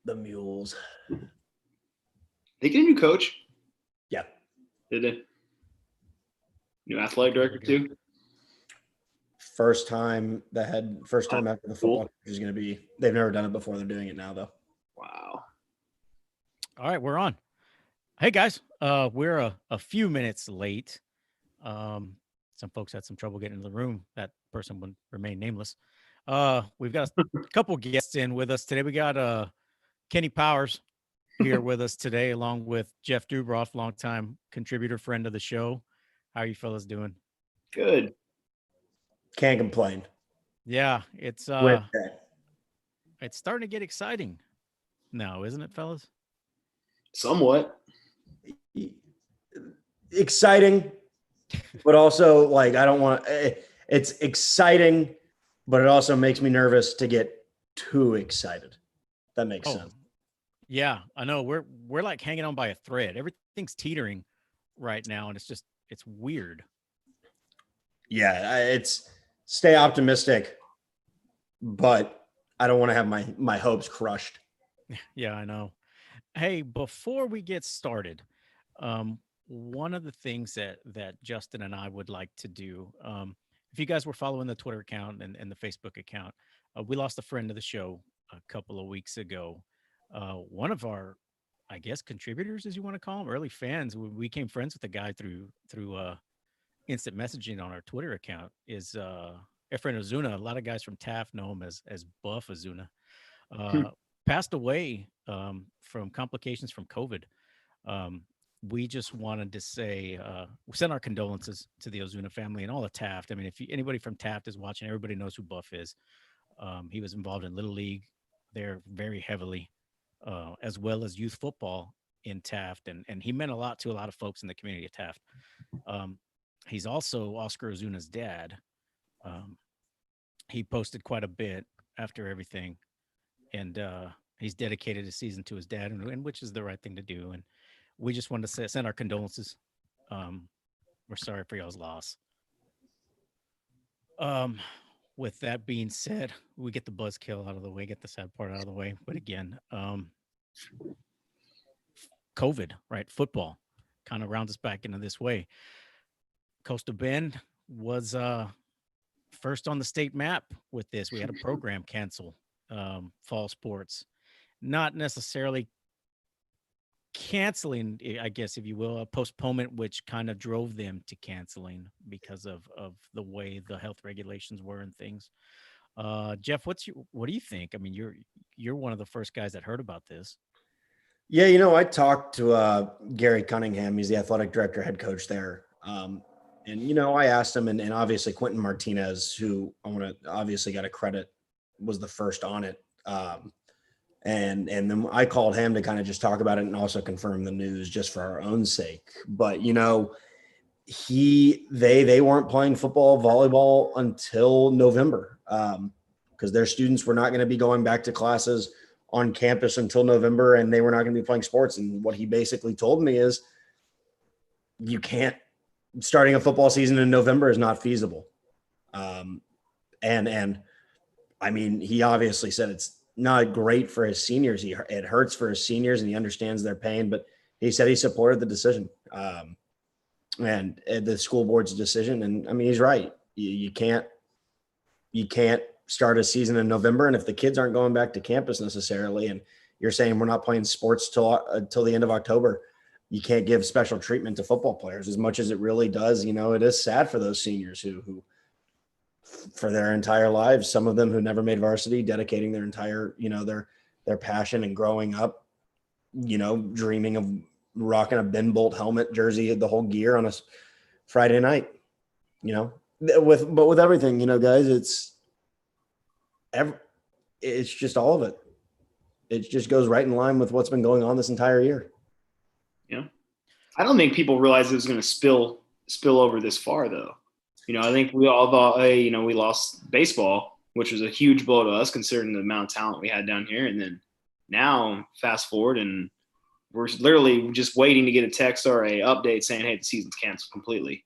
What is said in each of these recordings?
The Mules. They get a new coach. Yeah. Did they? New athletic director too. First time after the football coach is going to be. They've never done it before. They're doing it now though. Wow. All right, we're on. Hey guys, we're a few minutes late. Some folks had some trouble getting into the room. That person would remain nameless. We've got a couple guests in with us today. We got Kenny Powers here with us today, along with Jeff Dubroff, longtime contributor, friend of the show. How are you fellas doing? Good. Can't complain. Yeah, it's starting to get exciting now, isn't it, fellas? Somewhat. Exciting, but also like I don't want. It's exciting, but it also makes me nervous to get too excited. That makes sense. Yeah, I know. We're like hanging on by a thread. Everything's teetering right now, and it's weird. Yeah, it's stay optimistic, but I don't want to have my hopes crushed. Yeah, I know. Hey, before we get started, one of the things that Justin and I would like to do, if you guys were following the Twitter account and the Facebook account, we lost a friend of the show a couple of weeks ago. One of our, I guess, contributors, as you want to call them, early fans. We became friends with the guy through instant messaging on our Twitter account. Is Efren Ozuna. A lot of guys from Taft know him as Buff Ozuna. Passed away from complications from COVID. We just wanted to say, we send our condolences to the Ozuna family and all the Taft. I mean, if anybody from Taft is watching, everybody knows who Buff is. He was involved in Little League there very heavily, as well as youth football in Taft. And he meant a lot to a lot of folks in the community of Taft. He's also Oscar Ozuna's dad. He posted quite a bit after everything. And he's dedicated his season to his dad, and which is the right thing to do. And we just wanted to send our condolences. We're sorry for y'all's loss. With that being said, we get the buzzkill out of the way, get the sad part out of the way. But again, COVID, right? Football kind of rounds us back into this way. Coastal Bend was first on the state map with this. We had a program cancel. Fall sports, not necessarily canceling, I guess, if you will, a postponement, which kind of drove them to canceling because of the way the health regulations were and things. Jeff, what do you think? I mean, you're one of the first guys that heard about this. Yeah, I talked to Gary Cunningham. He's the athletic director, head coach there. And I asked him, and obviously Quentin Martinez, who I want to obviously got to credit, was the first on it. And then I called him to kind of just talk about it and also confirm the news just for our own sake. But, they weren't playing football, volleyball until November because their students were not going to be going back to classes on campus until November, and they were not going to be playing sports. And what he basically told me is you can't – starting a football season in November is not feasible. And I mean, he obviously said it's not great for his seniors. It hurts for his seniors, and he understands their pain. But he said he supported the decision and the school board's decision. And I mean, he's right. You can't start a season in November, and if the kids aren't going back to campus necessarily, and you're saying we're not playing sports till the end of October, you can't give special treatment to football players as much as it really does. It is sad for those seniors who for their entire lives, some of them who never made varsity, dedicating their entire, their passion and growing up, dreaming of rocking a Ben Bolt helmet, jersey, the whole gear on a Friday night, with everything, guys, it's just all of it. It just goes right in line with what's been going on this entire year. Yeah. I don't think people realize it was going to spill over this far though. I think we all thought, hey, we lost baseball, which was a huge blow to us considering the amount of talent we had down here. And then now fast forward and we're literally just waiting to get a text or a update saying, hey, the season's canceled completely,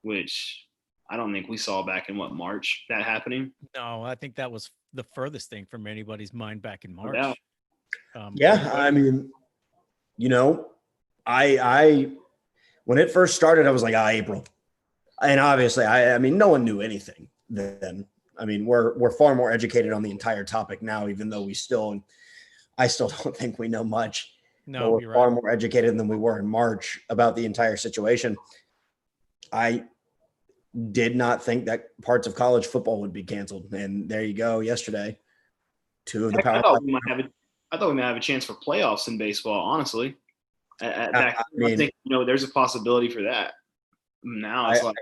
which I don't think we saw back in March that happening. No, I think that was the furthest thing from anybody's mind back in March. Yeah. Yeah, I mean, you know, I when it first started, I was like, April. And obviously, I mean, no one knew anything then. I mean, we're far more educated on the entire topic now, even though I still don't think we know much. No, but we're you're far right. more educated than we were in March about the entire situation. I did not think that parts of college football would be canceled, and there you go. Yesterday, two of the Heck, power. I thought we might have a chance for playoffs in baseball. Honestly, back I then, I mean, think there's a possibility for that. Now it's like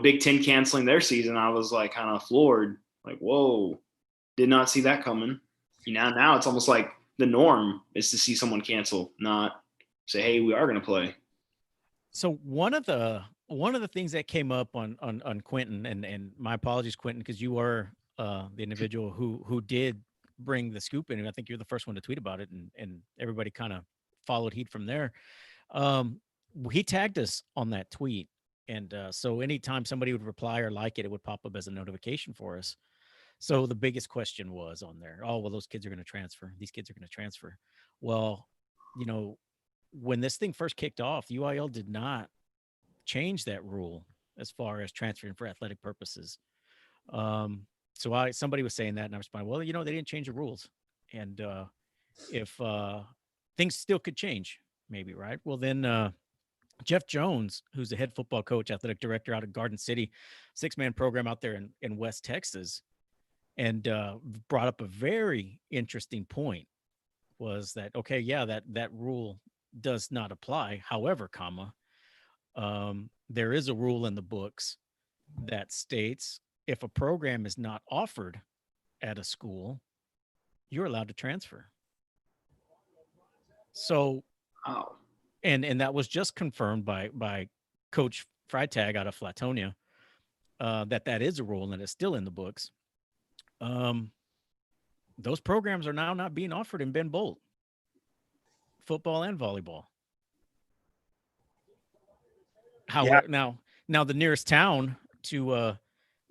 Big Ten canceling their season. I was like kind of floored. Like, whoa, did not see that coming. Now it's almost like the norm is to see someone cancel, not say, hey, we are going to play. So one of the things that came up on Quentin, and my apologies, Quentin, because you were the individual who did bring the scoop in, and I think you're the first one to tweet about it, and everybody kind of followed heat from there. He tagged us on that tweet, and so anytime somebody would reply or like it, it would pop up as a notification for us. So the biggest question was on there, oh, well, those kids are going to transfer. These kids are going to transfer. Well, when this thing first kicked off, UIL did not change that rule as far as transferring for athletic purposes. So somebody was saying that, and I responded, well, they didn't change the rules, and if things still could change, maybe, right? Well, then Jeff Jones, who's the head football coach, athletic director out of Garden City, 6-man program out there in West Texas, and brought up a very interesting point. Was that okay? Yeah, that rule does not apply. However, there is a rule in the books that states if a program is not offered at a school, you're allowed to transfer. So, Wow. and that was just confirmed by Coach Freitag out of Flatonia, that is a rule and it's still in the books. Those programs are now not being offered in Ben Bolt, football and volleyball. However, now the nearest town to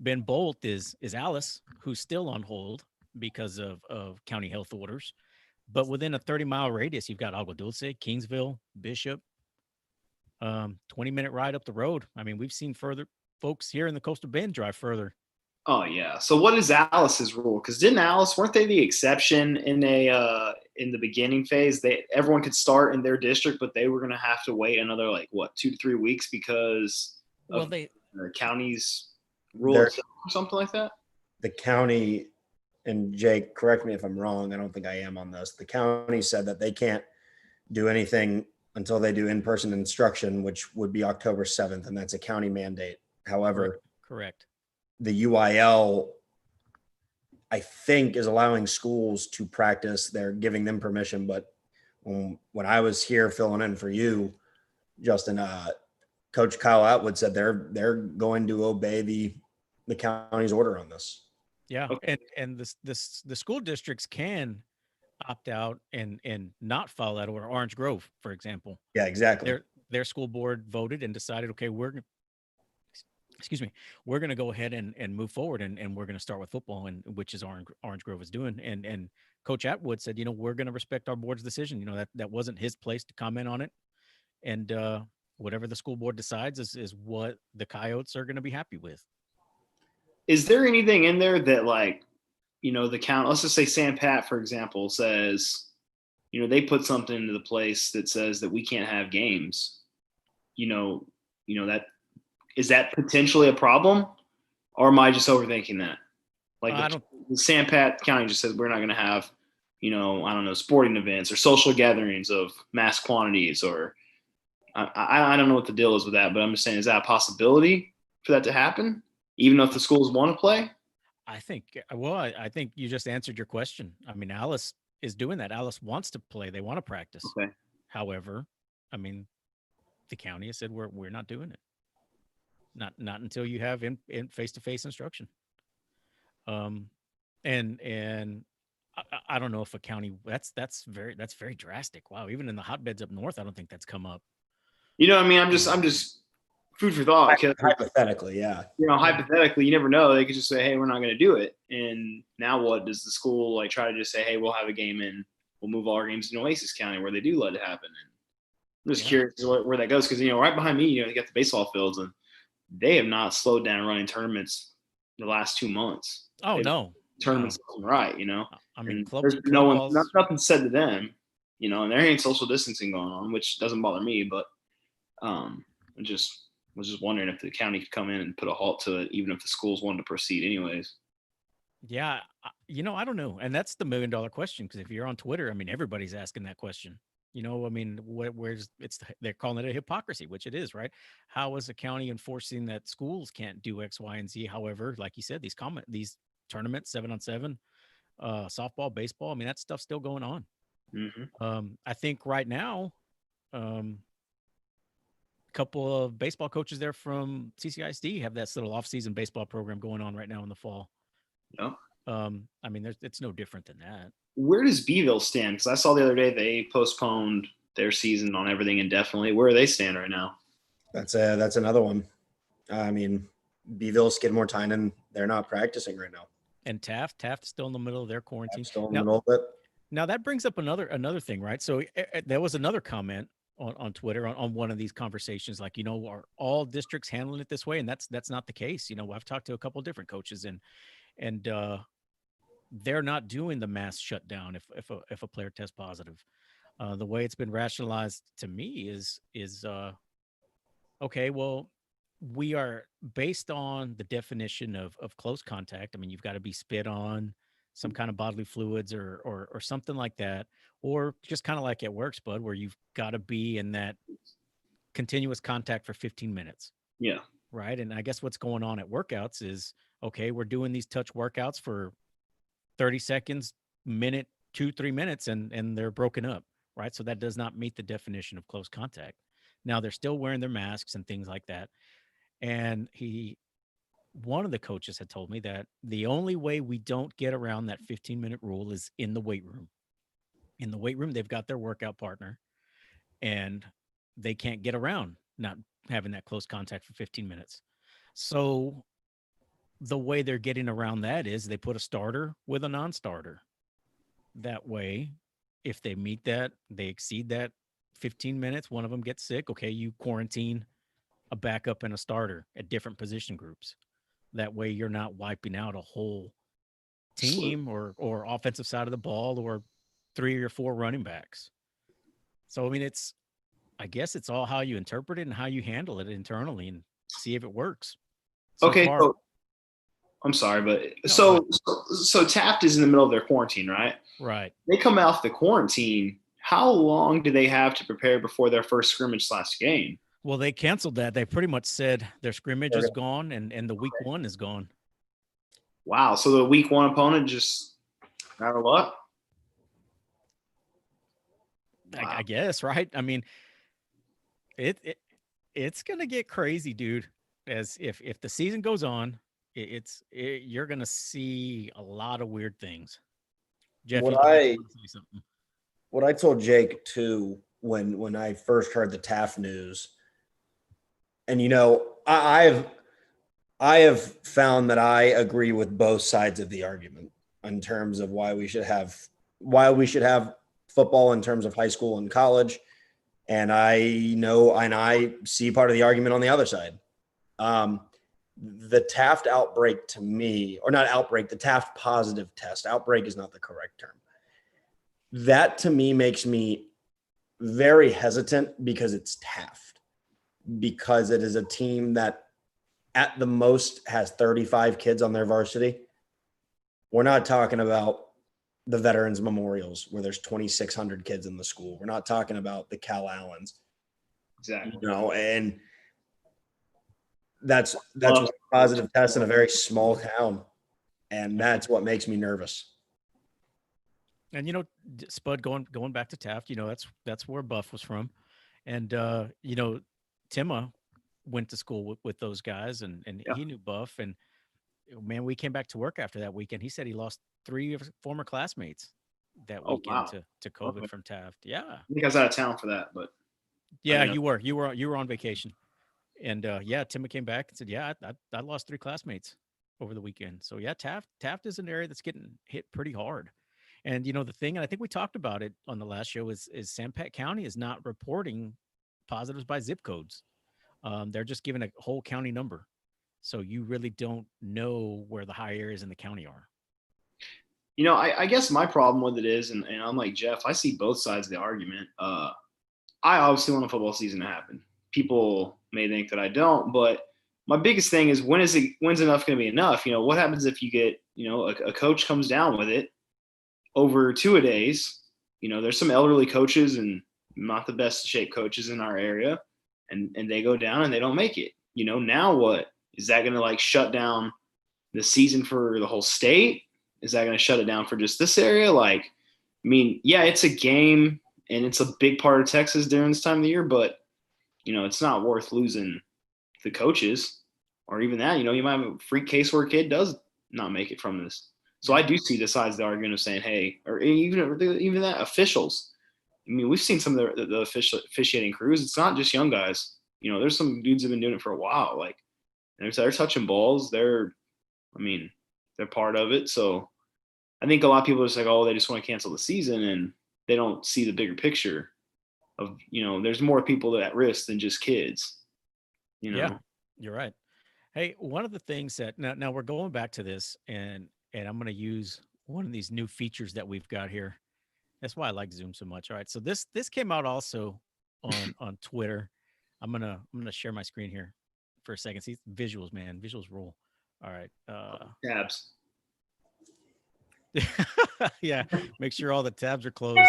Ben Bolt is Alice, who's still on hold because of county health orders. But within a 30-mile radius, you've got Agua Dulce, Kingsville, Bishop, 20-minute ride up the road. I mean, we've seen further folks here in the Coastal Bend drive further. Oh yeah. So what is Alice's rule? Because weren't they the exception in the beginning phase? Everyone could start in their district, but they were going to have to wait another 2 to 3 weeks because of the county's rule or something like that. The county, and Jake, correct me if I'm wrong. I don't think I am on this. The county said that they can't do anything until they do in-person instruction, which would be October 7th, and that's a county mandate. However, correct. The UIL, I think, is allowing schools to practice. They're giving them permission. But when I was here filling in for you, Justin, Coach Kyle Atwood said they're going to obey the county's order on this. Yeah, okay. And the school districts can opt out and not follow that order. Orange Grove, for example. Yeah, exactly. Their school board voted and decided, okay, we're going to go ahead and move forward, and we're going to start with football, and which is Orange Grove is doing. And Coach Atwood said, we're going to respect our board's decision. That wasn't his place to comment on it, and whatever the school board decides is what the Coyotes are going to be happy with. Is there anything in there that the county, let's just say San Pat, for example, says, they put something into the place that says that we can't have games, that is that potentially a problem, or am I just overthinking that? The San Pat County just says we're not going to have, I don't know, sporting events or social gatherings of mass quantities, or I don't know what the deal is with that, but I'm just saying, is that a possibility for that to happen, even if the schools want to play? I think you just answered your question. I mean, Alice is doing that. Alice wants to play. They want to practice. Okay. However, I mean, the county has said we're not doing it. Not until you have in face-to-face instruction. And I don't know if a county that's very drastic. Wow. Even in the hotbeds up north, I don't think that's come up. I'm just food for thought. Hypothetically, yeah. Hypothetically, you never know. They could just say, "Hey, we're not going to do it." And now what? Does the school like try to just say, "Hey, we'll have a game and we'll move all our games in Oasis County where they do let it happen"? And I'm just curious where that goes because right behind me, you got the baseball fields and they have not slowed down running tournaments the last 2 months. Oh no, tournaments right? I mean, and club, there's club nothing said to them, and there ain't social distancing going on, which doesn't bother me. But I just was just wondering if the county could come in and put a halt to it, even if the schools wanted to proceed anyways. Yeah, I don't know, and that's the $1 million question. Because if you're on Twitter, I mean, everybody's asking that question. I mean, they're calling it a hypocrisy, which it is, right? How is a county enforcing that schools can't do X, Y, and Z? However, like you said, these tournaments, 7-on-7, softball, baseball. I mean, that stuff's still going on. Mm-hmm. I think right now, a couple of baseball coaches there from CCISD have that little off-season baseball program going on right now in the fall. Yeah. I mean, it's no different than that. Where does Beeville stand? Because I saw the other day they postponed their season on everything indefinitely. Where do they stand right now? That's another one. I mean, Beeville, Skidmore, Tynan, they're not practicing right now. And Taft's still in the middle of their quarantine. Still in the middle of it. Now that brings up another thing, right? So there was another comment on Twitter on one of these conversations, like, are all districts handling it this way? And that's not the case. I've talked to a couple of different coaches and they're not doing the mass shutdown if a player tests positive. The way it's been rationalized to me is okay, well, we are based on the definition of close contact. I mean, you've got to be spit on, some kind of bodily fluids or something like that, or just kind of like at work, Spud, where you've got to be in that continuous contact for 15 minutes. Yeah. Right. And I guess what's going on at workouts is, okay, we're doing these touch workouts for 30 seconds, minute, 2-3 minutes, and they're broken up. Right. So that does not meet the definition of close contact. Now they're still wearing their masks and things like that. And one of the coaches had told me that the only way we don't get around that 15-minute rule is in the weight room. In the weight room, they've got their workout partner and they can't get around not having that close contact for 15 minutes. So the way they're getting around that is they put a starter with a non-starter. That way, if they meet that, they exceed that 15 minutes, one of them gets sick, okay, you quarantine a backup and a starter at different position groups. That way you're not wiping out a whole team or offensive side of the ball or 3 or 4 running backs. So, I mean, I guess it's all how you interpret it and how you handle it internally and see if it works. Okay. So, I'm sorry, but no, so Taft is in the middle of their quarantine, right? Right. They come off the quarantine. How long do they have to prepare before their first scrimmage / game? Well, they canceled that. They pretty much said their scrimmage is gone and the week 1 is gone. Wow. So the week 1 opponent just matter what? Wow. I guess, right? I mean, it's gonna get crazy, dude. As if the season goes on, you're gonna see a lot of weird things. Jeff, what I told Jake too when I first heard the Taft news, and I have found that I agree with both sides of the argument in terms of why we should have football in terms of high school and college. And I see part of the argument on the other side. The Taft outbreak to me, or not outbreak, the Taft positive test, outbreak is not the correct term. That to me makes me very hesitant because it's Taft, because it is a team that at the most has 35 kids on their varsity. We're not talking about the Veterans Memorials where there's 2,600 kids in the school. We're not talking about the Cal Allens. Exactly. And that's a positive test in a very small town. And that's what makes me nervous. And, Spud, going back to Taft, that's where Buff was from. And, Timma went to school with those guys and he knew Buff. And, man, we came back to work after that weekend. He said he lost 3 of his former classmates that weekend to COVID from Taft. Yeah. I think I was out of town for that, but yeah, you were on vacation. And yeah, Tim came back and said, yeah, I lost 3 classmates over the weekend. So yeah, Taft is an area that's getting hit pretty hard. And the thing, and I think we talked about it on the last show, is Sanpete County is not reporting positives by zip codes. They're just giving a whole county number. So you really don't know where the high areas in the county are. I guess my problem with it is, and I'm like Jeff, I see both sides of the argument. I obviously want a football season to happen. People may think that I don't, but my biggest thing is when's enough going to be enough? What happens if you get, a coach comes down with it over 2-a-days? There's some elderly coaches and not the best shape coaches in our area, and they go down and they don't make it. Now what? Is that going to like shut down the season for the whole state? Is that going to shut it down for just this area? Like, I mean, yeah, it's a game and it's a big part of Texas during this time of the year, but it's not worth losing the coaches or even that. You might have a freak case where a kid does not make it from this. So I do see the sides of the argument of saying, hey, or even that officials. I mean, we've seen some of the officiating crews. It's not just young guys. There's some dudes that have been doing it for a while. Like, they're touching balls. They're part of it. So I think a lot of people are just like, oh, they just want to cancel the season, and they don't see the bigger picture of, there's more people at risk than just kids. Yeah, you're right. Hey, one of the things that now we're going back to this, and I'm going to use one of these new features that we've got here. That's why I like Zoom so much. All right, so this came out also on Twitter. I'm gonna share my screen here for a second. See, visuals, man, visuals rule. All right. Tabs. Yeah, make sure all the tabs are closed.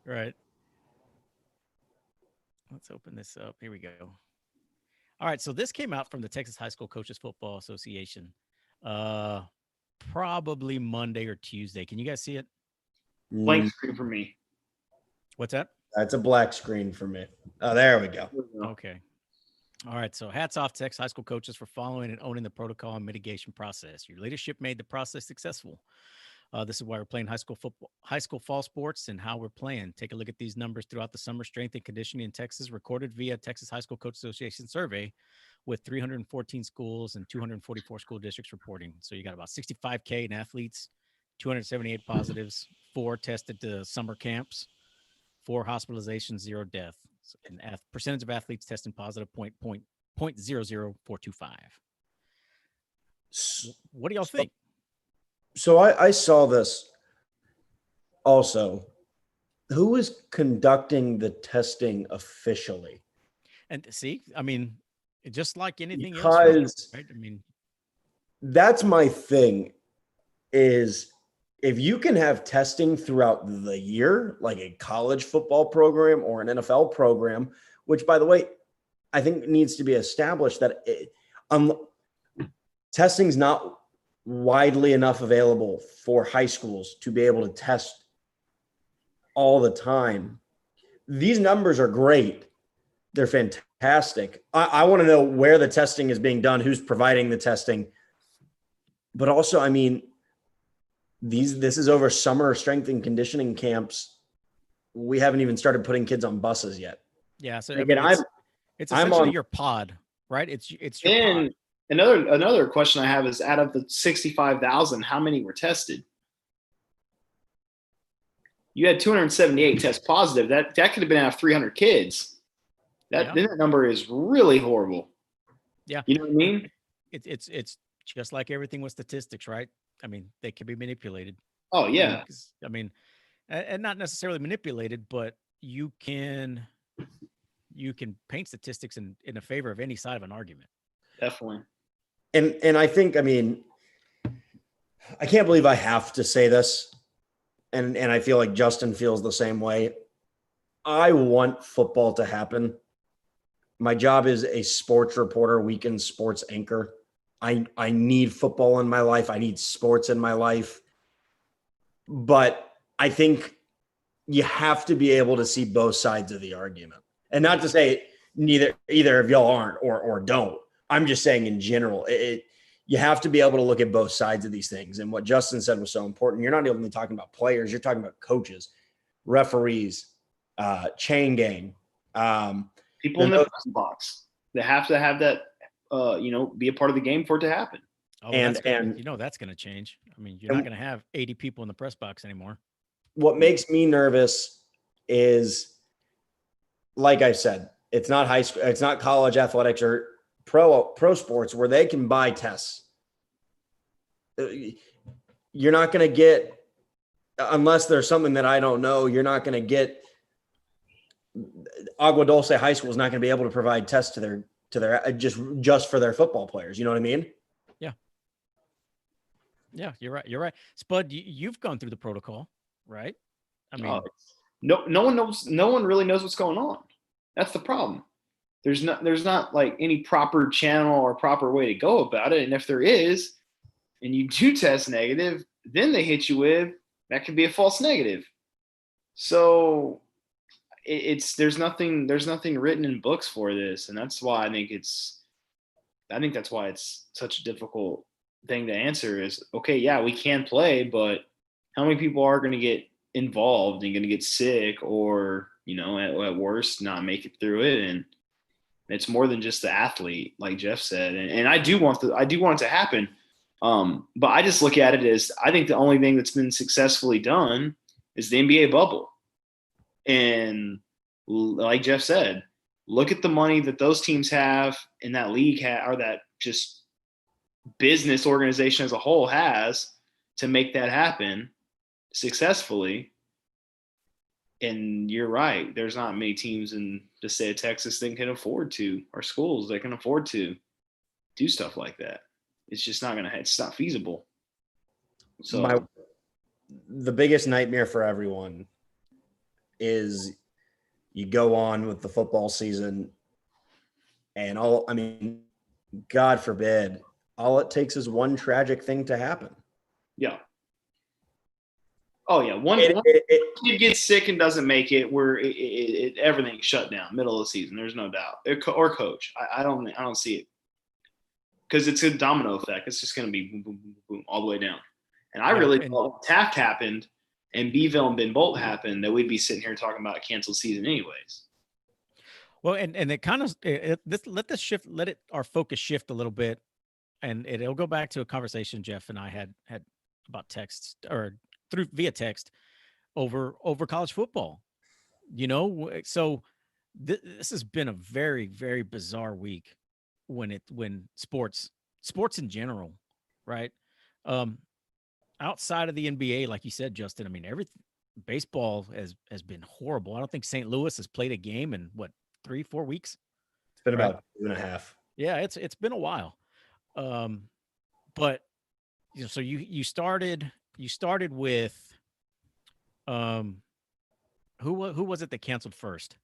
Right. Let's open this up. Here we go. All right, so this came out from the Texas High School Coaches Football Association. Probably Monday or Tuesday. Can you guys see it? Blank screen for me. What's that? That's a black screen for me. Oh, there we go. Okay. All right. So hats off to Texas high school coaches for following and owning the protocol and mitigation process. Your leadership made the process successful. This is why we're playing high school fall sports, and how we're playing. Take a look at these numbers throughout the summer. Strength and conditioning in Texas recorded via Texas High School Coach Association survey, with 314 schools and 244 school districts reporting. So you got about 65K in athletes, 278 positives, 4 tested to summer camps, 4 hospitalizations, 0 death, and percentage of athletes testing positive 0.00425. What do y'all think? So I saw this also. Who is conducting the testing officially? And see, I mean, just like anything else, right? I mean, that's my thing, is if you can have testing throughout the year, like a college football program or an NFL program, which, by the way, I think needs to be established that testing's not widely enough available for high schools to be able to test all the time. These numbers are great. They're fantastic. I want to know where the testing is being done, who's providing the testing. But also, I mean, this is over summer strength and conditioning camps. We haven't even started putting kids on buses yet. Yeah. So again, it's essentially your pod, right? It's your pod. Another question I have is, out of the 65,000, how many were tested? You had 278 test positive. That could have been out of 300 kids. That number is really horrible. Yeah. You know what I mean? It's just like everything with statistics, right? I mean, they can be manipulated. Oh yeah. I mean, and not necessarily manipulated, but you can paint statistics in a favor of any side of an argument. Definitely. And I think, I mean, I can't believe I have to say this, and I feel like Justin feels the same way. I want football to happen. My job is a sports reporter, weekend sports anchor. I need football in my life. I need sports in my life. But I think you have to be able to see both sides of the argument. And not to say either of y'all aren't or don't. I'm just saying in general, you have to be able to look at both sides of these things. And what Justin said was so important. You're not only talking about players, you're talking about coaches, referees, chain gang, people in the press box. They have to have that, be a part of the game for it to happen. Oh, well, that's going to change. I mean, you're not going to have 80 people in the press box anymore. What makes me nervous is, like I said, it's not high school, it's not college athletics or pro sports where they can buy tests. You're not going to get, unless there's something that I don't know, you're not going to get. Agua Dulce High School is not going to be able to provide tests to their just for their football players. You know what I mean? Yeah, you're right. You're right. Spud, you've gone through the protocol, right? I mean, no one knows. No one really knows what's going on. That's the problem. There's not like any proper channel or proper way to go about it. And if there is, and you do test negative, then they hit you with that could be a false negative. So there's nothing written in books for this, and that's why I think that's why it's such a difficult thing to answer. Is okay, yeah, we can play, but how many people are going to get involved and going to get sick, or at worst not make it through it? And it's more than just the athlete, like Jeff said. And I do want it to happen. But I just look at it as, I think the only thing that's been successfully done is the NBA bubble. And like Jeff said, look at the money that those teams have in that league or that just business organization as a whole has to make that happen successfully. And you're right. There's not many teams in the state of Texas that can afford to, or schools that can afford to do stuff like that. It's just it's not feasible. So the biggest nightmare for everyone is you go on with the football season and God forbid, all it takes is one tragic thing to happen. Yeah. Oh yeah. One kid gets sick and doesn't make it, where everything's shut down middle of the season. There's no doubt. Or coach. I don't see it, because it's a domino effect. It's just going to be boom, boom, boom, boom, all the way down. And I really thought Taft happened and Beeville and Ben Bolt happened, that we'd be sitting here talking about a canceled season anyways. Well, and it kind of let our focus shift a little bit, and it'll go back to a conversation Jeff and I had about texts, or via text over college football. So this has been a very, very bizarre week when sports in general, right? Outside of the NBA, like you said, Justin, I mean, baseball has been horrible. I don't think St. Louis has played a game in 3-4 weeks. It's been about 2.5. Yeah, it's been a while. But so you started with who was it that canceled first?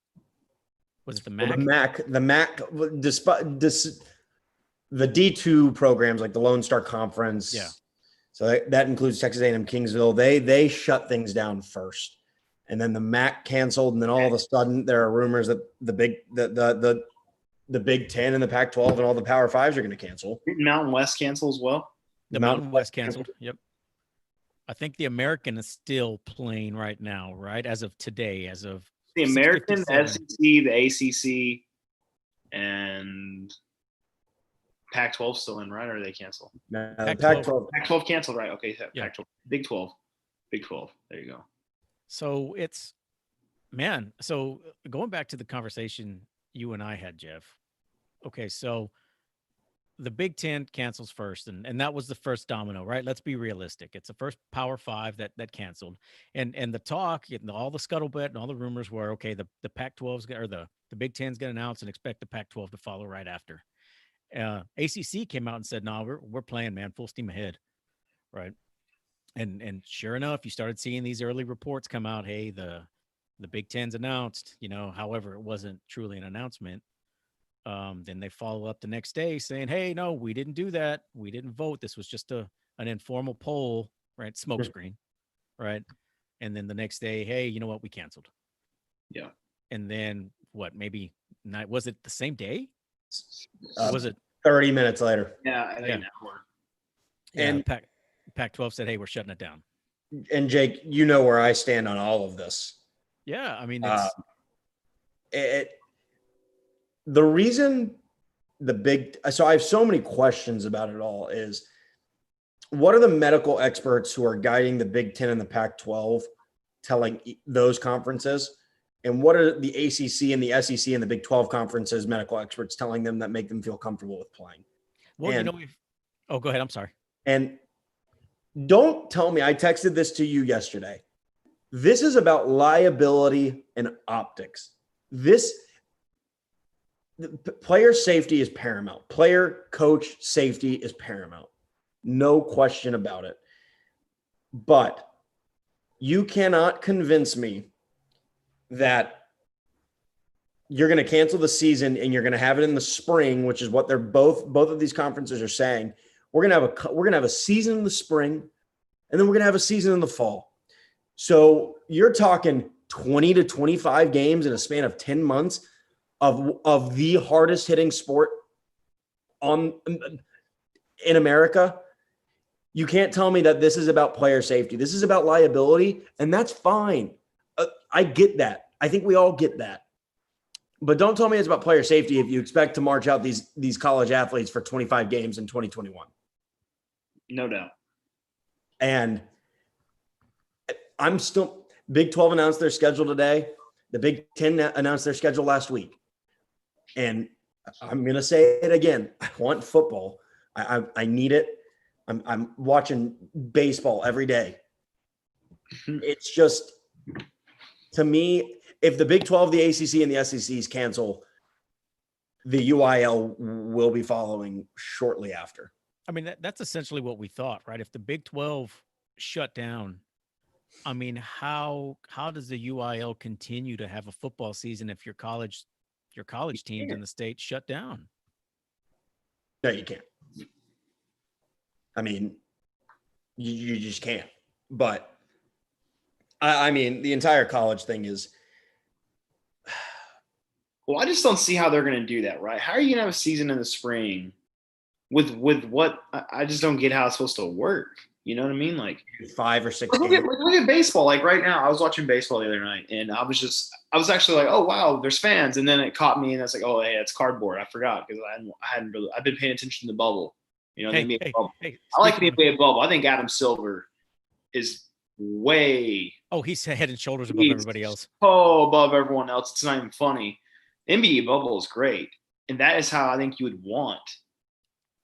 Was it the MAC? Well, the MAC, despite the D2 programs like the Lone Star Conference. Yeah. So that includes Texas A&M Kingsville. They shut things down first, and then the MAC canceled, and then all of a sudden there are rumors that the Big Ten and the Pac-12 and all the Power Fives are going to cancel. Mountain West cancel as well. The Mountain West canceled. Yep. I think the American is still playing right now, right? As of today, as of the American, the SEC, the ACC, and Pac-12 still in, right? Or are they canceled? No, Pac-12 canceled, right? Okay, yeah. Pac-12, Big 12. There you go. So so going back to the conversation you and I had, Jeff. Okay, so the Big Ten cancels first, and that was the first domino, right? Let's be realistic. It's the first Power Five that canceled, and the talk and all the scuttlebutt and all the rumors were, okay, the Pac-12's or the Big Ten's going to announce and expect the Pac-12 to follow right after. ACC came out and said, "No, we're playing, man, full steam ahead," right? And sure enough, you started seeing these early reports come out. Hey, the Big Ten's announced. However, it wasn't truly an announcement. Then they follow up the next day saying, "Hey, no, we didn't do that. We didn't vote. This was just an informal poll, right? Smokescreen, right?" And then the next day, "Hey, you know what? We canceled." Yeah. And then maybe not? Was it the same day? Was it 30 minutes later? Yeah, an hour. And Pac-12 said, "Hey, we're shutting it down." And Jake, you know where I stand on all of this. Yeah, I mean, the reason so I have so many questions about it all. Is what are the medical experts who are guiding the Big Ten and the Pac-12 telling those conferences? And what are the ACC and the SEC and the Big 12 conferences medical experts telling them that make them feel comfortable with playing? Well, go ahead. I'm sorry. And don't tell me, I texted this to you yesterday. This is about liability and optics. Player safety is paramount. Player coach safety is paramount. No question about it. But you cannot convince me that you're going to cancel the season and you're going to have it in the spring, which is what they're both of these conferences are saying. We're going to have a season in the spring, and then we're going to have a season in the fall. So you're talking 20 to 25 games in a span of 10 months of the hardest hitting sport in America. You can't tell me that this is about player safety. This is about liability, and that's fine. I get that. I think we all get that. But don't tell me it's about player safety if you expect to march out these college athletes for 25 games in 2021. No doubt. And Big 12 announced their schedule today. The Big 10 announced their schedule last week. And I'm going to say it again. I want football. I need it. I'm watching baseball every day. It's just, to me, if the Big 12, the ACC, and the SECs cancel, the UIL will be following shortly after. I mean, that's essentially what we thought, right? If the Big 12 shut down, I mean, how does the UIL continue to have a football season if your college teams in the state shut down? No, you can't. I mean, you just can't. But I mean, the entire college thing is. Well, I just don't see how they're going to do that, right? How are you going to have a season in the spring with what? I just don't get how it's supposed to work. You know what I mean? Like 5 or 6 look at baseball. Like right now, I was watching baseball the other night, and I was actually like, oh wow, there's fans. And then it caught me, and I was like, oh hey, it's cardboard. I forgot because I've been paying attention to the bubble. You know, the NBA bubble. I like the NBA bubble. I think Adam Silver is way. Oh, he's head and shoulders above everybody else. Oh, above everyone else. It's not even funny. NBA bubble is great, and that is how I think you would want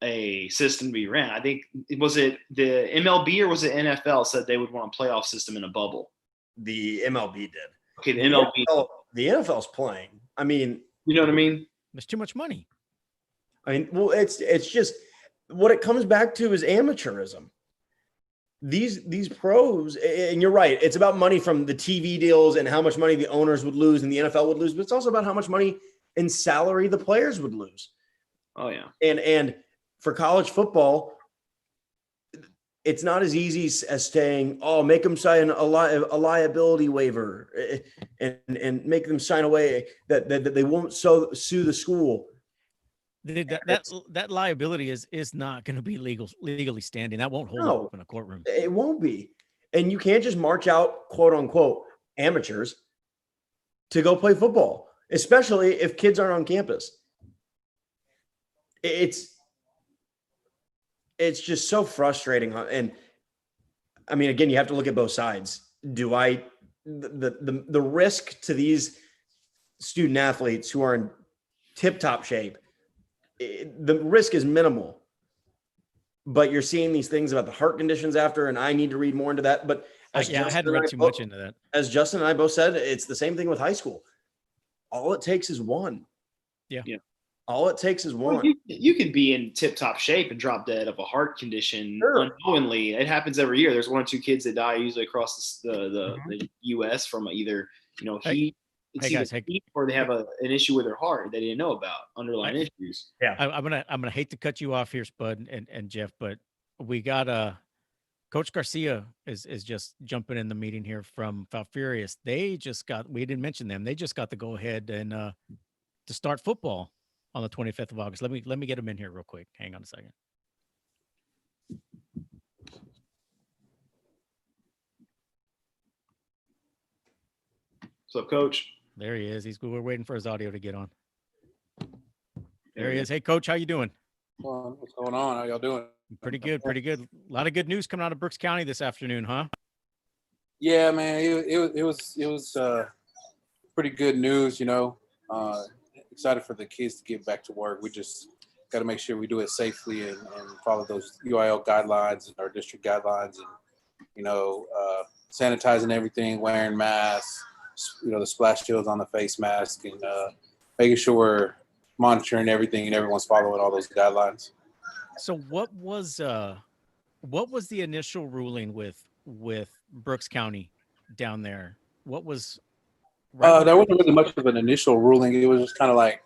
a system to be ran. I think was it the MLB or was it NFL said they would want a playoff system in a bubble? The MLB did. Okay, the MLB. The NFL's playing. I mean, you know what I mean? There's too much money. I mean, well, it's just what it comes back to is amateurism. These pros, and you're right, it's about money from the TV deals and how much money the owners would lose and the NFL would lose, but it's also about how much money in salary the players would lose. Oh yeah. And for college football, it's not as easy as saying, "Oh, make them sign a liability waiver and make them sign away that they won't sue the school." That liability is not going to be legally standing. That won't hold up in a courtroom. It won't be, and you can't just march out quote unquote amateurs to go play football, especially if kids aren't on campus. It's just so frustrating. And I mean, again, you have to look at both sides. The risk to these student athletes who are in tip-top shape, the risk is minimal, but you're seeing these things about the heart conditions after, and I need to read more into that. But I hadn't read too much into that. As Justin and I both said, it's the same thing with high school. All it takes is one. Yeah. All it takes is one. Well, you could be in tip-top shape and drop dead of a heart condition unknowingly. It happens every year. There's 1 or 2 kids that die usually across the U.S. from either heat. Heat or they have an issue with their heart they didn't know about, underlying issues. Yeah, I'm gonna hate to cut you off here, Spud and Jeff, but we got Coach Garcia is just jumping in the meeting here from Falfurrias. We didn't mention them. They just got the go ahead and to start football on the 25th of August. Let me get him in here real quick. Hang on a second. What's up, Coach? There he is. We're waiting for his audio to get on. There he is. Hey, Coach, how you doing? What's going on? How y'all doing? Pretty good, pretty good. A lot of good news coming out of Brooks County this afternoon, huh? Yeah, man, it was pretty good news. Excited for the kids to get back to work. We just got to make sure we do it safely and follow those UIL guidelines and our district guidelines, and sanitizing everything, wearing masks, the splash shields on the face mask, and making sure we're monitoring everything and everyone's following all those guidelines. So what was the initial ruling with Brooks County down there? What was there wasn't really much of an initial ruling. It was just kind of like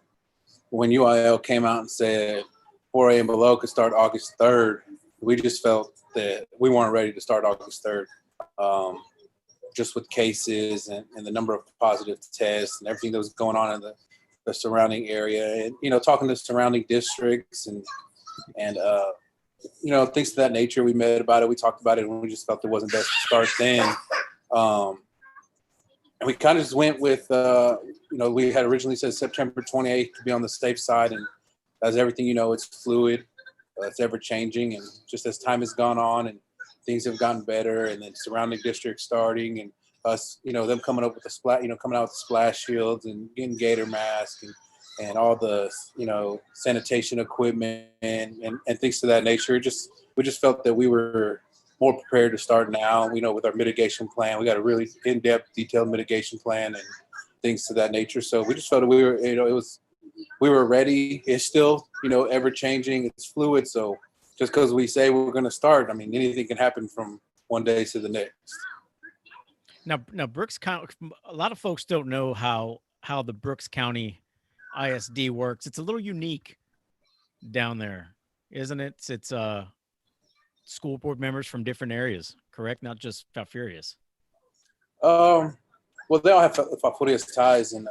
when UIL came out and said 4A and below could start August 3rd. We just felt that we weren't ready to start August 3rd. Just with cases and the number of positive tests and everything that was going on in the surrounding area, and talking to surrounding districts and things of that nature. We met about it, we talked about it, and we just felt it wasn't best to start then. And we kind of just went with we had originally said September 28th to be on the safe side, and as everything, it's fluid, it's ever changing, and just as time has gone on and things have gotten better, and then surrounding districts starting, and us, them coming up with coming out with the splash shields and getting gator masks and all the, sanitation equipment and things to that nature. We just felt that we were more prepared to start now. With our mitigation plan, we got a really in-depth, detailed mitigation plan and things to that nature. So we just felt that we were, we were ready. It's still, ever changing. It's fluid. So just because we say we're going to start, I mean, anything can happen from one day to the next. Now Brooks County, a lot of folks don't know how the Brooks County ISD works. It's a little unique down there, isn't it? It's school board members from different areas, correct? Not just Falfurrias. Well, they all have Falfurrias ties and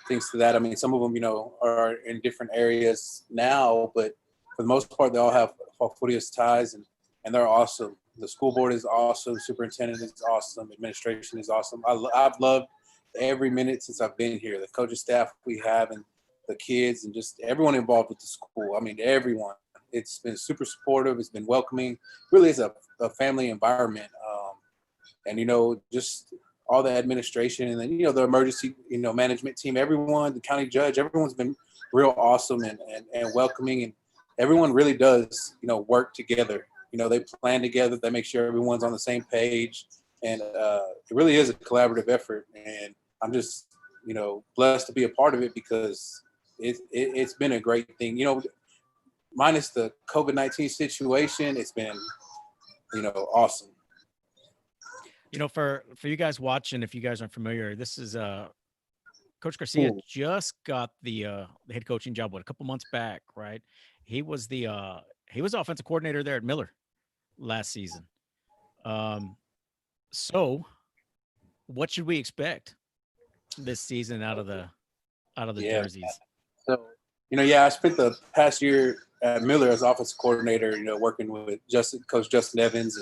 things to that. I mean, some of them, are in different areas now, but for the most part, they all have Falfurrias ties, and they're awesome. The school board is awesome. Superintendent is awesome. Administration is awesome. I've loved every minute since I've been here. The coaching staff we have and the kids and just everyone involved with the school. I mean, everyone. It's been super supportive. It's been welcoming. Really is a family environment. And, just all the administration and then, the emergency, management team, everyone, the county judge, everyone's been real awesome and welcoming. And everyone really does, work together. They plan together. They make sure everyone's on the same page. And it really is a collaborative effort. And I'm just, blessed to be a part of it because it's been a great thing. Minus the COVID-19 situation, it's been, awesome. For you guys watching, if you guys aren't familiar, this is Coach Garcia just got the head coaching job a couple months back, right? He was the offensive coordinator there at Miller last season. So what should we expect this season out of the jerseys? So, I spent the past year at Miller as offensive coordinator, working with Coach Justin Evans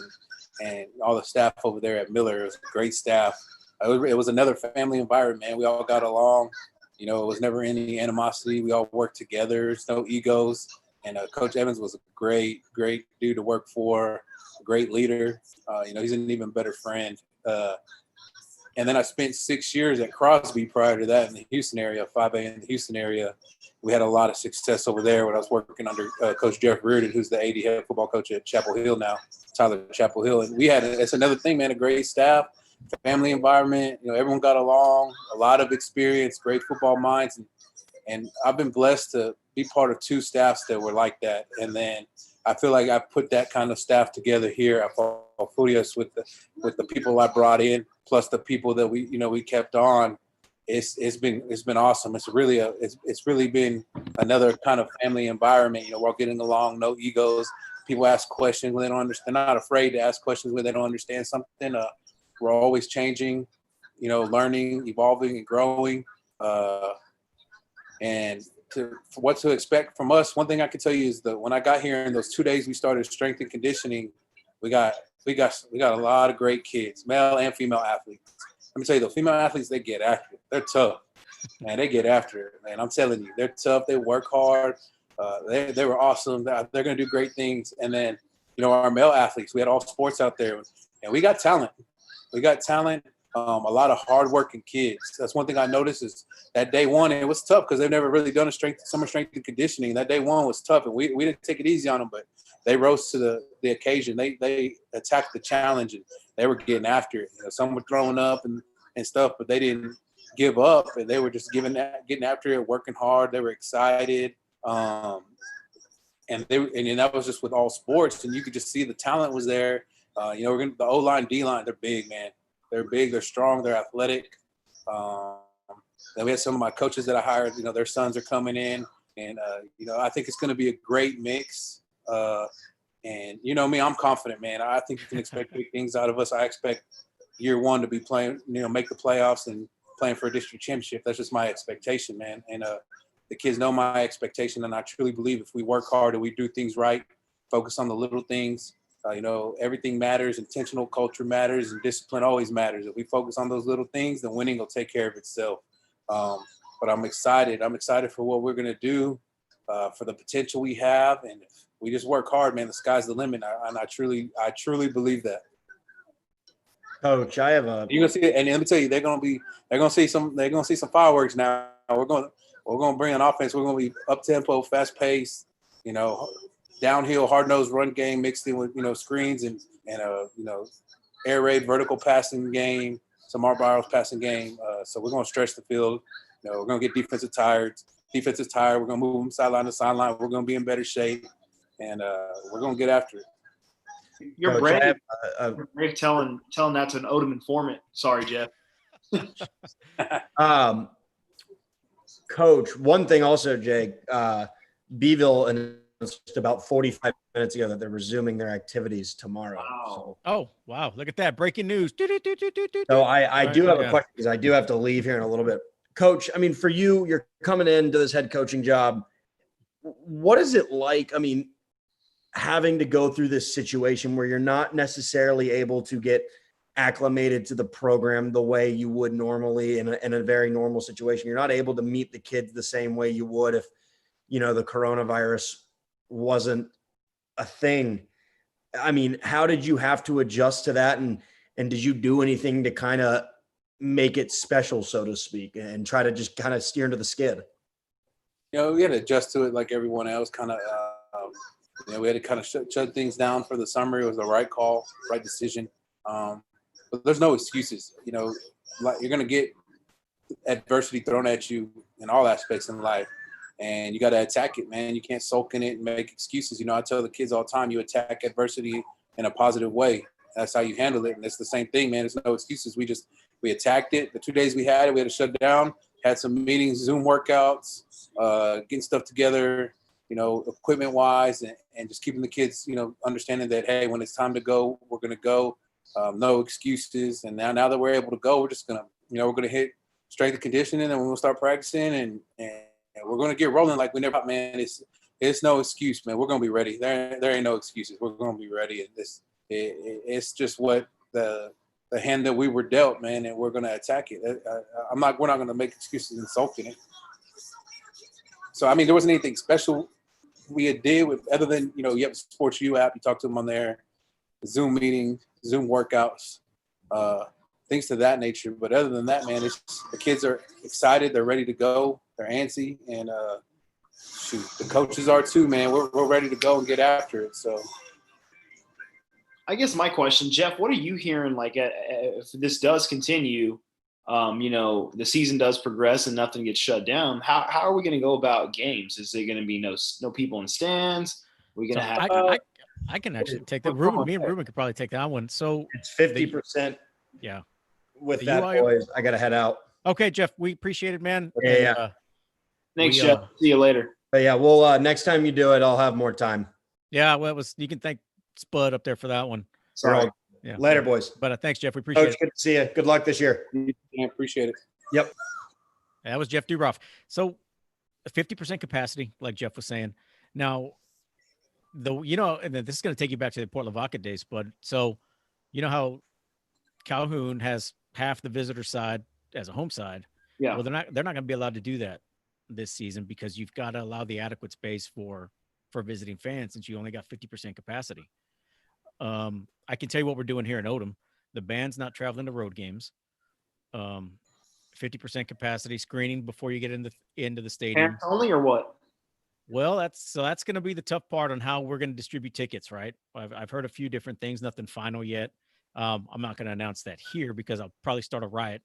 and all the staff over there at Miller. It was a great staff. It was another family environment, man. We all got along. It was never any animosity. We all worked together. There's no egos. And Coach Evans was a great, great dude to work for, a great leader. He's an even better friend. And then I spent 6 years at Crosby prior to that in the Houston area, 5A in the Houston area. We had a lot of success over there when I was working under Coach Jeff Reardon, who's the AD head football coach at Chapel Hill now, Tyler Chapel Hill. And it's another thing, man, a great staff, family environment. Everyone got along, a lot of experience, great football minds. And I've been blessed to be part of two staffs that were like that. And then I feel like I put that kind of staff together here at Falfurrias with the people I brought in, plus the people that we kept on. It's been awesome. It's really been another kind of family environment. We're all getting along, no egos. People ask questions when they don't understand. They're not afraid to ask questions when they don't understand something. We're always changing, learning, evolving, and growing. And for what to expect from us, one thing I can tell you is that when I got here in those 2 days we started strength and conditioning, we got a lot of great kids, male and female athletes. Let me tell you, the female athletes, they get active. They're tough. man, they get after it, man. I'm telling you, they're tough. They work hard. They were awesome. They're going to do great things. And then, our male athletes, we had all sports out there, and we got talent. We got talent. A lot of hardworking kids. That's one thing I noticed is that day one, it was tough because they've never really done summer strength and conditioning. That day one was tough, and we didn't take it easy on them, but they rose to the occasion. They attacked the challenge, and they were getting after it. Some were throwing up and stuff, but they didn't give up, and they were just getting after it, working hard. They were excited, and that was just with all sports, and you could just see the talent was there. The O-line, D-line, they're big, man. They're big, they're strong, they're athletic. Then we had some of my coaches that I hired, their sons are coming in, and I think it's going to be a great mix. And me, I'm confident, man. I think you can expect big things out of us. I expect year one to be playing, make the playoffs and playing for a district championship. That's just my expectation, man. And the kids know my expectation, and I truly believe if we work hard and we do things right, focus on the little things, everything matters. Intentional culture matters, and discipline always matters. If we focus on those little things, then winning will take care of itself. But I'm excited. I'm excited for what we're going to do, for the potential we have. And if we just work hard, man, the sky's the limit. And I truly believe that. Coach, I have you're gonna see it, and let me tell you, they're gonna see some fireworks now. We're gonna bring an offense. We're gonna be up tempo, fast paced, downhill, hard nosed run game mixed in with screens and air raid vertical passing game, some Art Barrows passing game. So we're gonna stretch the field. We're gonna get defensive tired. Defense is tired. We're gonna move them sideline to sideline. We're gonna be in better shape, and we're gonna get after it. You're brave. You're brave telling that to an Odom informant. Sorry, Jeff. Coach, one thing also, Jake, Beeville announced about 45 minutes ago that they're resuming their activities tomorrow. Wow. So, Oh, wow. Look at that. Breaking news. So I do have a question because I do have to leave here in a little bit. Coach, I mean, for you, you're coming into this head coaching job. What is it like? I mean, having to go through this situation where you're not necessarily able to get acclimated to the program the way you would normally in a very normal situation. You're not able to meet the kids the same way you would if, the coronavirus wasn't a thing. I mean, how did you have to adjust to that? And did you do anything to kind of make it special, so to speak, and try to just kind of steer into the skid? We had to adjust to it like everyone else, kind of, we had to kind of shut things down for the summer. It was the right call, right decision. But there's no excuses. Like you're going to get adversity thrown at you in all aspects in life, and you got to attack it, man. You can't sulk in it and make excuses. I tell the kids all the time, you attack adversity in a positive way. That's how you handle it. And it's the same thing, man. There's no excuses. We attacked it. The 2 days we had it, we had to shut down, had some meetings, Zoom workouts, getting stuff together, equipment wise, and just keeping the kids, understanding that, hey, when it's time to go, we're going to go. No excuses. And now that we're able to go, we're just going to, we're going to hit strength and conditioning, and we're going to start practicing, and we're going to get rolling like we never, man. It's no excuse, man. We're going to be ready. There ain't no excuses. We're going to be ready. It's just what the hand that we were dealt, man, and we're going to attack it. We're not going to make excuses and sulk in it. So, I mean, there wasn't anything special we did with, other than, you have the Sports U app. You talk to them on there, Zoom meeting, Zoom workouts, things to that nature. But other than that, man, the kids are excited. They're ready to go. They're antsy. And the coaches are too, man. We're ready to go and get after it. So I guess my question, Jeff, what are you hearing, like, if this does continue, the season does progress and nothing gets shut down, how are we going to go about games? Is there going to be no people in stands? Are we going to have I can actually take that. Me and Ruben could probably take that one. So it's 50%. Yeah. With that, boys, I got to head out. Okay, Jeff, we appreciate it, man. Yeah. Thanks, Jeff. See you later. But yeah, we'll next time you do it, I'll have more time. Yeah, well, you can thank Spud up there for that one. Sorry. Yeah. Later, boys. But thanks, Jeff. We appreciate it. Good to see you. Good luck this year. Yeah, appreciate it. Yep. That was Jeff Dubroff. So 50% capacity, like Jeff was saying. Now, and this is going to take you back to the Port Lavaca days, but so how Calhoun has half the visitor side as a home side, Yeah. Well, they're not going to be allowed to do that this season because you've got to allow the adequate space for visiting fans since you only got 50% capacity. I can tell you what we're doing here in Odom. The band's not traveling to road games. 50% capacity screening before you get into the stadium. Parents only or what? Well, that's going to be the tough part on how we're going to distribute tickets, right? I've heard a few different things, nothing final yet. I'm not going to announce that here because I'll probably start a riot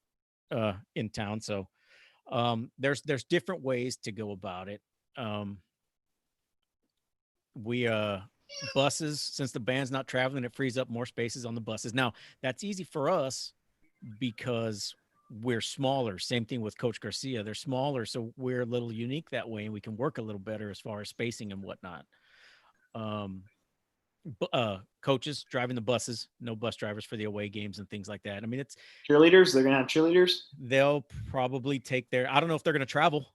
in town. So there's different ways to go about it. We buses, since the band's not traveling, it frees up more spaces on the buses. Now that's easy for us because we're smaller. Same thing with Coach Garcia. They're smaller, so we're a little unique that way, and we can work a little better as far as spacing and whatnot. Coaches driving the buses, no bus drivers for the away games and things like that. I mean, it's cheerleaders. They're gonna have cheerleaders. They'll probably take their. I don't know if they're gonna travel.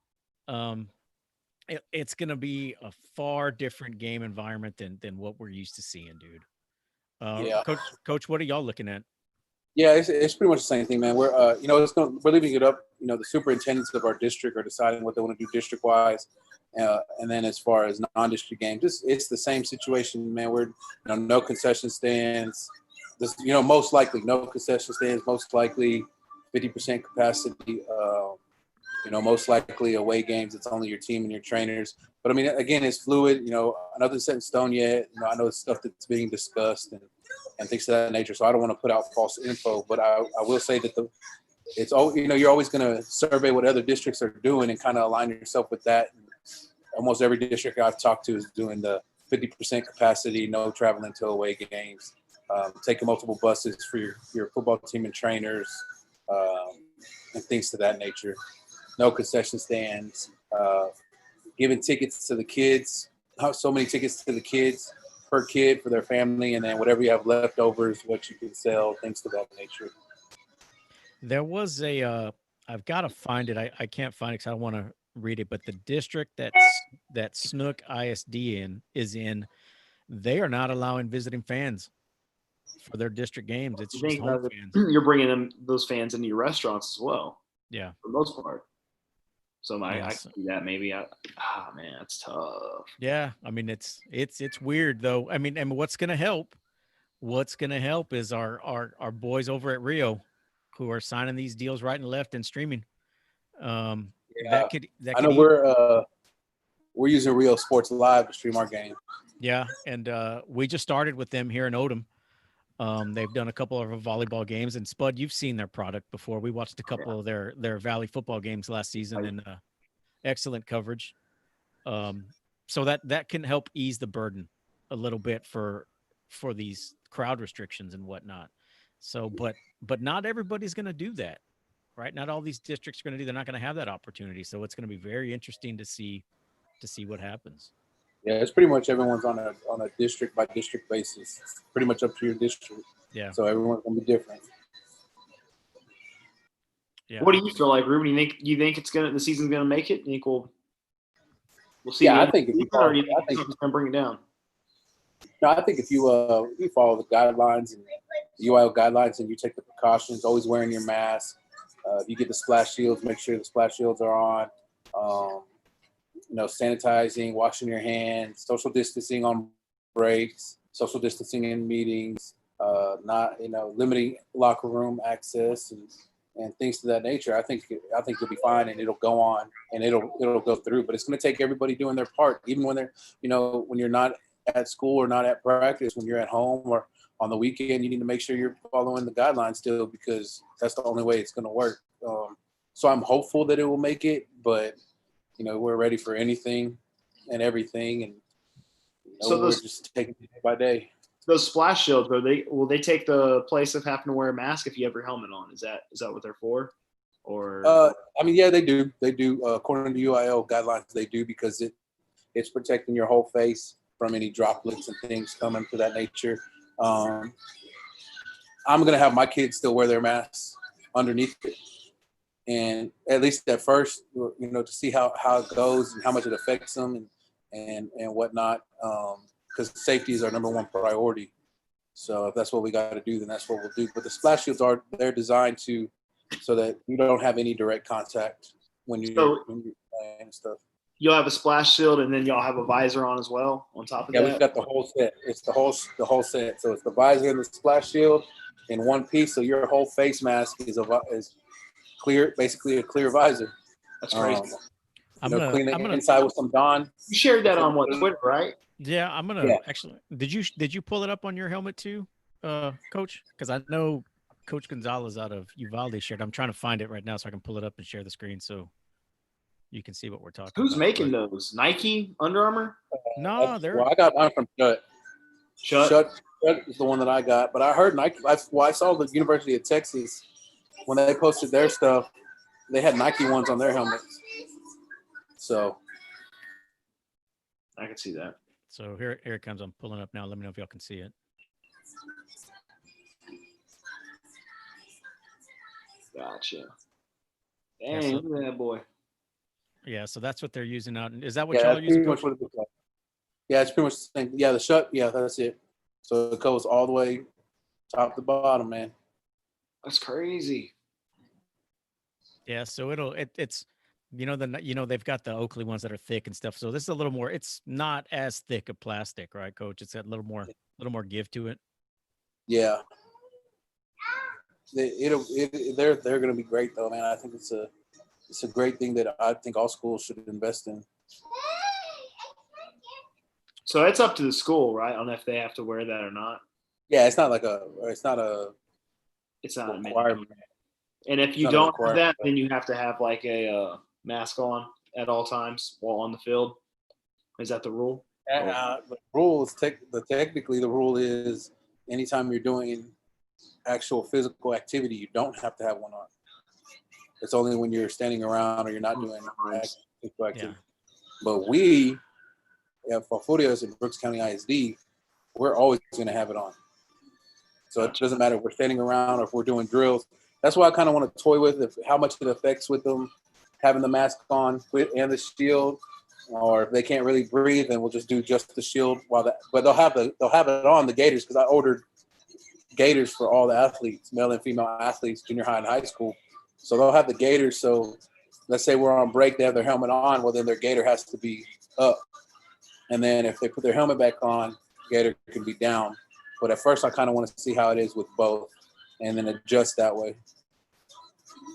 It's gonna be a far different game environment than what we're used to seeing, dude. Yeah. Coach, what are y'all looking at? Yeah, it's pretty much the same thing, man. We're we're leaving it up. The superintendents of our district are deciding what they want to do district wise, and then as far as non-district games, it's the same situation, man. We're no concession stands. This most likely no concession stands. Most likely 50% capacity. Most likely away games. It's only your team and your trainers. But I mean, again, it's fluid. Nothing's set in stone yet. I know it's stuff that's being discussed and things of that nature. So I don't want to put out false info, but I will say that you're always going to survey what other districts are doing and kind of align yourself with that. Almost every district I've talked to is doing the 50% capacity, no traveling to away games, taking multiple buses for your football team and trainers, and things to that nature. No concession stands, giving tickets to the kids, so many tickets to the kids per kid for their family, and then whatever you have leftovers, what you can sell, things to that nature. There was I've got to find it. I can't find it because I don't want to read it, but the district that Snook ISD is in, they are not allowing visiting fans for their district games. It's just home fans. You're bringing those fans into your restaurants as well. Yeah, for the most part. So I can see that maybe. Man, it's tough. Yeah, I mean it's weird though. I mean, and what's gonna help? What's gonna help is our boys over at Rio, who are signing these deals right and left and streaming. I know we're using Rio Sports Live to stream our game. Yeah, and we just started with them here in Odom. They've done a couple of volleyball games, and Spud, you've seen their product before. We watched a couple of their Valley football games last season, and excellent coverage. So that can help ease the burden a little bit for these crowd restrictions and whatnot. So, but not everybody's going to do that, right? Not all these districts are going to do. They're not going to have that opportunity. So it's going to be very interesting to see what happens. Yeah, it's pretty much everyone's on a district by district basis. It's pretty much up to your district. Yeah. So everyone's gonna be different. Yeah. What do you feel like, Ruben? You think the season's gonna make it? You think we'll see? Yeah, I think if you follow, I think it's gonna bring it down. No, I think if you follow the guidelines and the UIL guidelines and you take the precautions, always wearing your mask. If you get the splash shields, make sure the splash shields are on. Sanitizing, washing your hands, social distancing on breaks, social distancing in meetings, not limiting locker room access and things to that nature. I think you'll be fine, and it'll go on and it'll go through. But it's going to take everybody doing their part, even when they're when you're not at school or not at practice, when you're at home or on the weekend, you need to make sure you're following the guidelines still, because that's the only way it's going to work. So I'm hopeful that it will make it, but we're ready for anything and everything, and we're just taking it day by day. Those splash shields, will they take the place of having to wear a mask if you have your helmet on? Is that what they're for? Or yeah, they do. They do. According to UIL guidelines, they do, because it's protecting your whole face from any droplets and things coming to that nature. I'm gonna have my kids still wear their masks underneath it. And at least at first, to see how it goes and how much it affects them and whatnot, because safety is our number one priority. So if that's what we got to do, then that's what we'll do. But the splash shields they're designed to so that you don't have any direct contact when you're playing and stuff. You'll have a splash shield, and then y'all have a visor on as well on top of that? Yeah, we've got the whole set. It's the whole set. So it's the visor and the splash shield in one piece. So your whole face mask is clear, basically a clear visor. That's crazy. I'm gonna inside with some Dawn. You shared that on Twitter, right? Yeah, I'm gonna actually. Did you pull it up on your helmet too, Coach? Because I know Coach Gonzalez out of Uvalde shared. I'm trying to find it right now so I can pull it up and share the screen so you can see what we're talking Who's about. making those? Nike, Under Armour? No, they're. Well, I got mine from Shut. Shut is the one that I got, but I heard Nike. I saw the University of Texas when they posted their stuff. They had Nike ones on their helmets. So I can see that. So here it comes. I'm pulling up now. Let me know if y'all can see it. Gotcha. Dang, look at that boy. Yeah, so that's what they're using out. Is that what y'all are using? Yeah, it's pretty much the same. Yeah, the Shut. Yeah, that's it. So it goes all the way top to bottom, man. That's crazy. Yeah, so it's they've got the Oakley ones that are thick and stuff. So this is a little more. It's not as thick of plastic, right, Coach? It's got a little more give to it. Yeah. They're going to be great though, man. I think it's a great thing that I think all schools should invest in. So it's up to the school, right, on if they have to wear that or not. Yeah, it's not a requirement. And if you don't have that, then you have to have like a mask on at all times while on the field. Is that the rule? The rule is technically the rule is anytime you're doing actual physical activity, you don't have to have one on. It's only when you're standing around or you're not doing physical activity. Yeah. But we, for Furios in Brooks County ISD, we're always going to have it on. So it doesn't matter if we're standing around or if we're doing drills. That's why I kind of want to toy with how much it affects with them having the mask on and the shield, or if they can't really breathe, then we'll just do just the shield but they'll have it on the gaiters because I ordered gaiters for all the athletes, male and female athletes, junior high and high school. So they'll have the gaiters. So let's say we're on break, they have their helmet on. Well, then their gaiter has to be up, and then if they put their helmet back on, gaiter can be down. But at first, I kind of want to see how it is with both, and then adjust that way.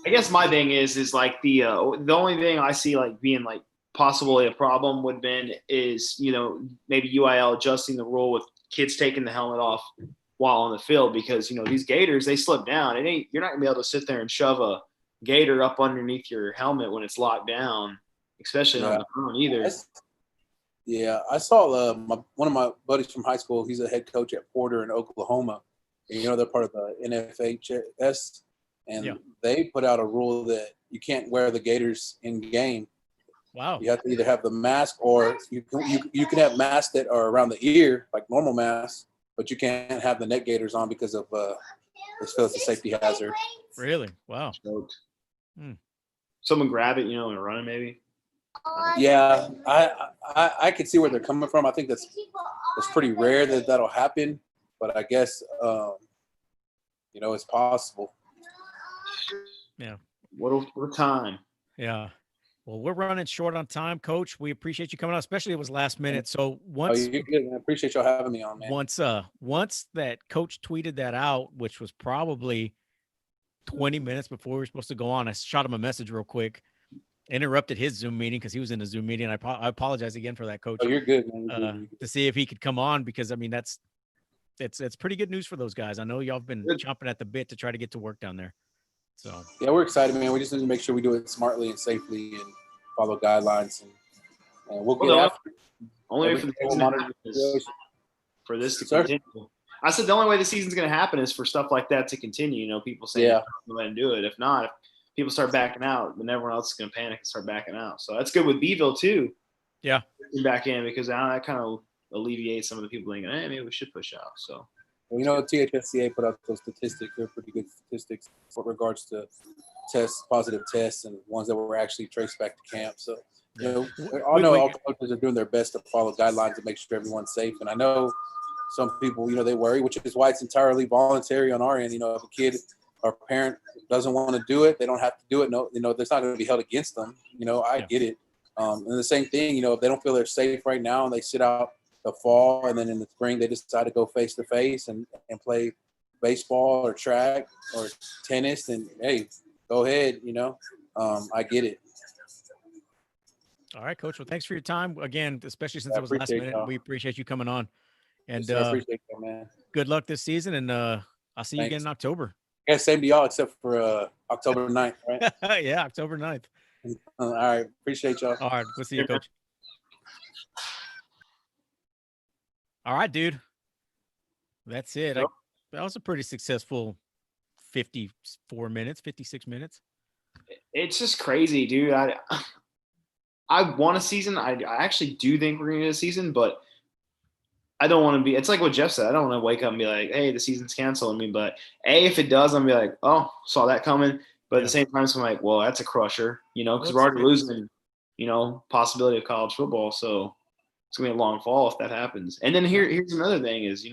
I guess my thing is like the only thing I see like being like possibly a problem would been is maybe UIL adjusting the rule with kids taking the helmet off while on the field because these gaiters, they slip down. You're not gonna be able to sit there and shove a gaiter up underneath your helmet when it's locked down, especially on the ground either. I saw one of my buddies from high school. He's a head coach at Porter in Oklahoma. And, they're part of the NFHS, and they put out a rule that you can't wear the gaiters in game. Wow! You have to either have the mask or you can have masks that are around the ear, like normal masks, but you can't have the neck gaiters on because of it's a safety hazard. Really? Wow. Someone grab it, and run it maybe. Yeah, I can see where they're coming from. I think it's pretty rare that'll happen, but I guess it's possible. Yeah. What a time. Yeah. Well, we're running short on time, Coach. We appreciate you coming on, especially it was last minute. So once you're good, man. I appreciate y'all having me on, man. Once that Coach tweeted that out, which was probably 20 minutes before we were supposed to go on, I shot him a message real quick. Interrupted his Zoom meeting because he was in a Zoom meeting. I apologize again for that, Coach. Oh, you're good, man. To see if he could come on because it's pretty good news for those guys. I know y'all have been chomping at the bit to try to get to work down there. So yeah, we're excited, man. We just need to make sure we do it smartly and safely and follow guidelines, and we'll get after it. Only way for this to continue. I said the only way the season's going to happen is for stuff like that to continue. People saying go ahead and do it. If not, if people start backing out, then everyone else is going to panic and start backing out. So that's good with Beeville too. Yeah, back in because that kind of alleviates some of the people thinking, hey, maybe we should push out. So. Well, THSCA put out those statistics. They're pretty good statistics with regards to positive tests and ones that were actually traced back to camp. So, all coaches are doing their best to follow guidelines and make sure everyone's safe. And I know some people, they worry, which is why it's entirely voluntary on our end. If a kid or parent doesn't want to do it, they don't have to do it. No, there's not going to be held against them. I get it. And the same thing, if they don't feel they're safe right now and they sit out the fall and then in the spring they decide to go face to face and play baseball or track or tennis, and hey, go ahead. I get it. All right, Coach. Well, thanks for your time again, especially since it was last minute. y'all. We appreciate you coming on, and Yes, I appreciate that, man. Good luck this season, and I'll see you again in October. Yeah, same to y'all, except for October 9th, right? Yeah, October 9th. All right, appreciate y'all. All right, we'll see you, Coach. All right, dude. That's it. That was a pretty successful 54 minutes, 56 minutes. It's just crazy, dude. I want a season. I actually do think we're going to get a season, but I don't want to be – it's like what Jeff said. I don't want to wake up and be like, hey, the season's canceled. I mean, but, if it does, I'm going to be like, oh, saw that coming. But at the same time, so I'm like, well, that's a crusher, because we're already losing, possibility of college football. So it's going to be a long fall if that happens. And then here's another thing is,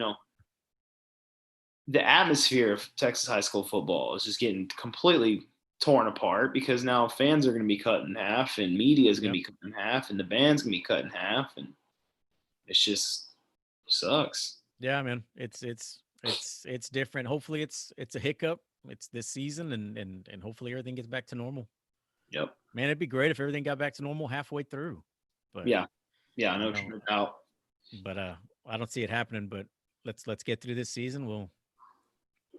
the atmosphere of Texas high school football is just getting completely torn apart because now fans are going to be cut in half and media is going to be cut in half and the band's going to be cut in half. And it's just sucks. Yeah, man. It's different. Hopefully it's a hiccup. It's this season and hopefully everything gets back to normal. Yep. Man, it'd be great if everything got back to normal halfway through. But yeah, I know about. But I don't see it happening. But let's get through this season. We'll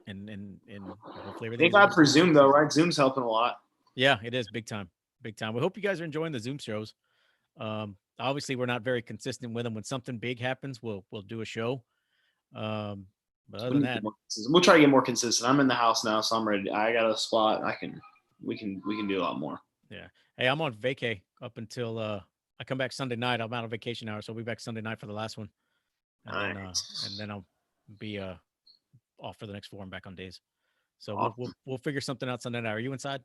and hopefully everything. Thank God for Zoom though, right? Zoom's helping a lot. Yeah, it is big time. Big time. We hope you guys are enjoying the Zoom shows. Obviously we're not very consistent with them. When something big happens, we'll do a show. But other than that, we'll try to get more consistent. I'm in the house now, so I'm ready. I got a spot. We can do a lot more. Yeah. Hey, I'm on vacay up until I come back Sunday night. I'm out of vacation hours, so I'll be back Sunday night for the last one. And then I'll be off for the next 4 and back on days. So awesome. we'll figure something out Sunday night. Are you inside?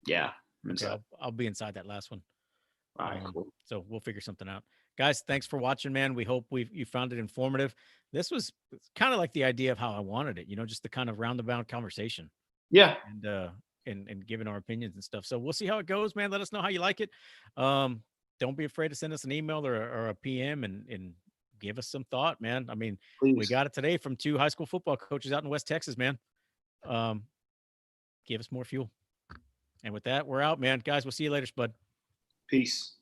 Yeah, I'm inside. Okay, I'll be inside that last one. All right, cool. So we'll figure something out. Guys, thanks for watching, man. We hope you found it informative. This was kind of like the idea of how I wanted it, just the kind of roundabout conversation. Yeah. And giving our opinions and stuff. So we'll see how it goes, man. Let us know how you like it. Don't be afraid to send us an email or a PM and give us some thought, man. I mean, Please. We got it today from 2 high school football coaches out in West Texas, man. Give us more fuel. And with that, we're out, man. Guys, we'll see you later, Spud. Peace.